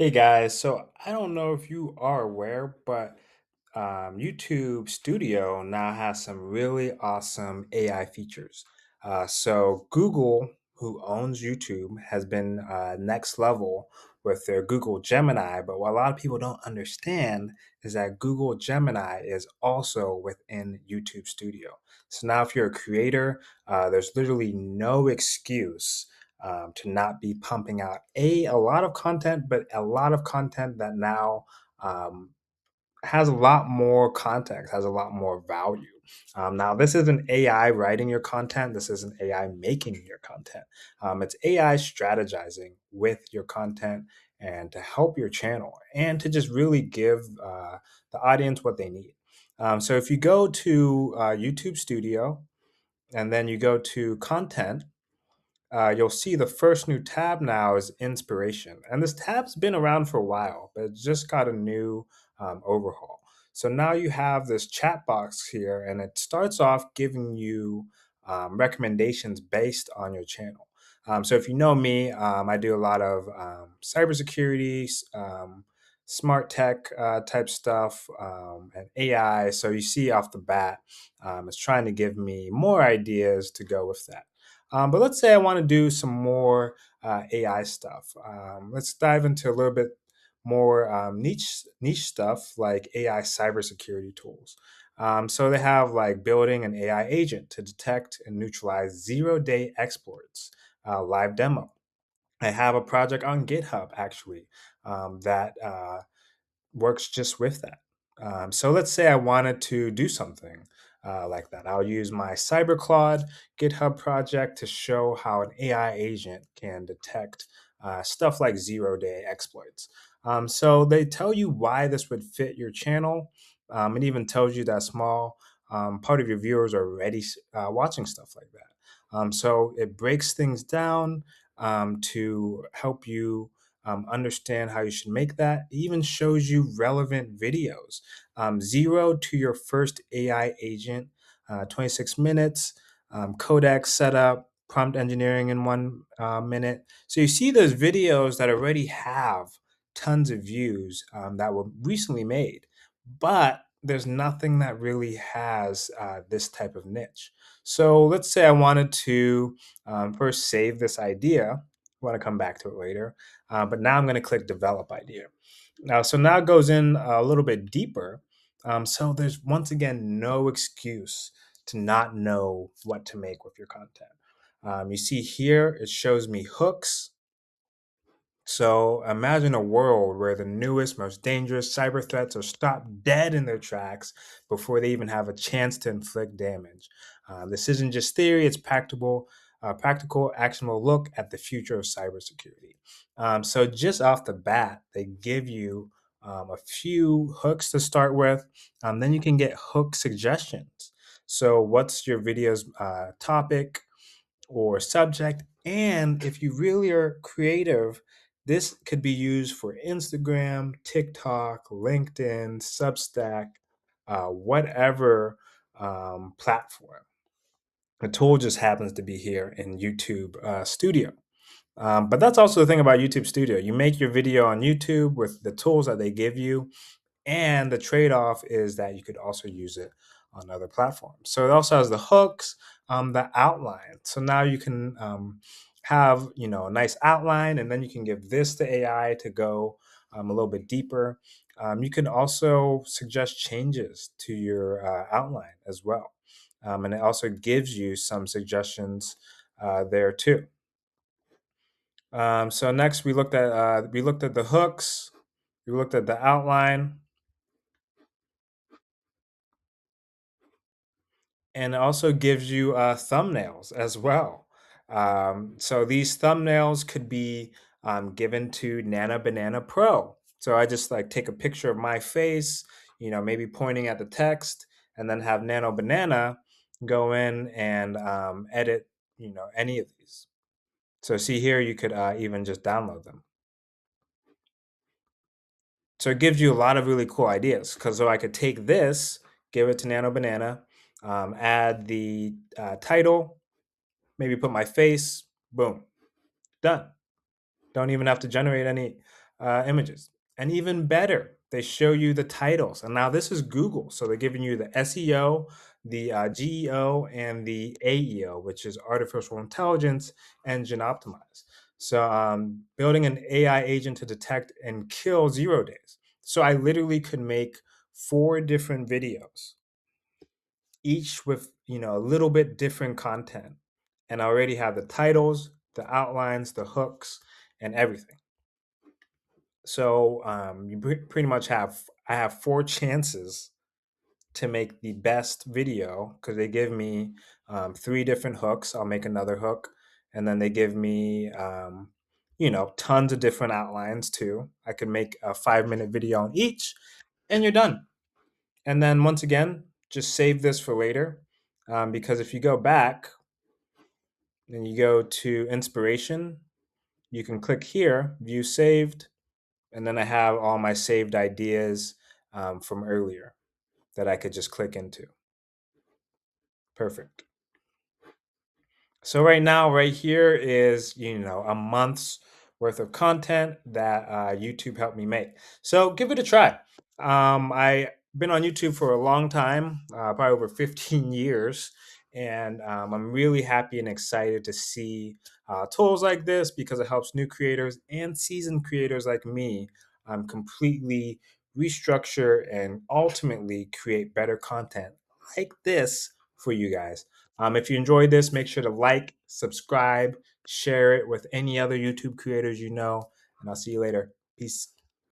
Hey guys, so I don't know if you are aware, but YouTube Studio now has some really awesome AI features. So Google, who owns YouTube, has been next level with their Google Gemini. But what a lot of people don't understand is that Google Gemini is also within YouTube Studio. So now, if you're a creator, there's literally no excuse to not be pumping out a lot of content, but a lot of content that now um, has a lot more context, has a lot more value. Now, this isn't AI writing your content. This isn't AI making your content. It's AI strategizing with your content and to help your channel and to just really give the audience what they need. So if you go to YouTube Studio and then you go to content, you'll see the first new tab now is inspiration. And this tab's been around for a while, but it just got a new overhaul. So now you have this chat box here, and it starts off giving you recommendations based on your channel. So if you know me, I do a lot of cybersecurity, smart tech type stuff, and AI. So you see off the bat, it's trying to give me more ideas to go with that. But let's say I want to do some more AI stuff. Let's dive into a little bit more niche stuff like AI cybersecurity tools. So they have like building an AI agent to detect and neutralize zero-day exploits. Live demo. I have a project on GitHub actually that works just with that. So let's say I wanted to do something like that. I'll use my CyberCloud GitHub project to show how an AI agent can detect stuff like zero-day exploits. So they tell you why this would fit your channel. It even tells you that small part of your viewers are already watching stuff like that. So it breaks things down to help you understand how you should make that. It even shows you relevant videos. Zero to your first AI agent, 26 minutes, codec setup, prompt engineering in 1 minute. So you see those videos that already have tons of views that were recently made, but there's nothing that really has this type of niche. So let's say I wanted to first save this idea. I want to come back to it later, but now I'm going to click develop idea. So now it goes in a little bit deeper. So there's once again no excuse to not know what to make with your content. You see here, it shows me hooks. So imagine a world where the newest, most dangerous cyber threats are stopped dead in their tracks before they even have a chance to inflict damage. This isn't just theory; it's practical, actionable look at the future of cybersecurity. So just off the bat, they give you a few hooks to start with. Then you can get hook suggestions. So, what's your video's topic? Or subject. And if you really are creative, this could be used for Instagram, TikTok, LinkedIn, Substack, whatever platform. The tool just happens to be here in YouTube Studio. But that's also the thing about YouTube Studio. You make your video on YouTube with the tools that they give you, and the trade-off is that you could also use it on other platforms. So it also has the hooks, the outline. So now you can have a nice outline, and then you can give this to AI to go a little bit deeper. You can also suggest changes to your outline as well, and it also gives you some suggestions there too. So next we looked at the hooks, we looked at the outline, and it also gives you thumbnails as well. So these thumbnails could be given to Nana Banana Pro. So I just like take a picture of my face, maybe pointing at the text, and then have Nano Banana go in and edit, any of these. So see here, you could even just download them. So it gives you a lot of really cool ideas. Because so I could take this, give it to Nano Banana, add the title, maybe put my face, boom, done. Don't even have to generate any. images. And even better, they show you the titles. And now this is Google. So they're giving you the SEO, the GEO, and the AEO, which is artificial intelligence engine optimized. So building an AI agent to detect and kill 0 days. So I literally could make 4 different videos, each with a little bit different content. And I already have the titles, the outlines, the hooks, and everything. So you pretty much I have 4 chances to make the best video because they give me 3 different hooks. I'll make another hook, and then they give me tons of different outlines too. I can make a 5-minute video on each, and you're done. And then once again, just save this for later, because if you go back and you go to inspiration, you can click here, view saved, and then I have all my saved ideas from earlier that I could just click into. Perfect. So right now, right here is a month's worth of content that YouTube helped me make. So give it a try. I've been on YouTube for a long time, probably over 15 years, and I'm really happy and excited to see tools like this because it helps new creators and seasoned creators like me completely restructure and ultimately create better content like this for you guys. If you enjoyed this, make sure to like, subscribe, share it with any other YouTube creators you know, and I'll see you later. Peace.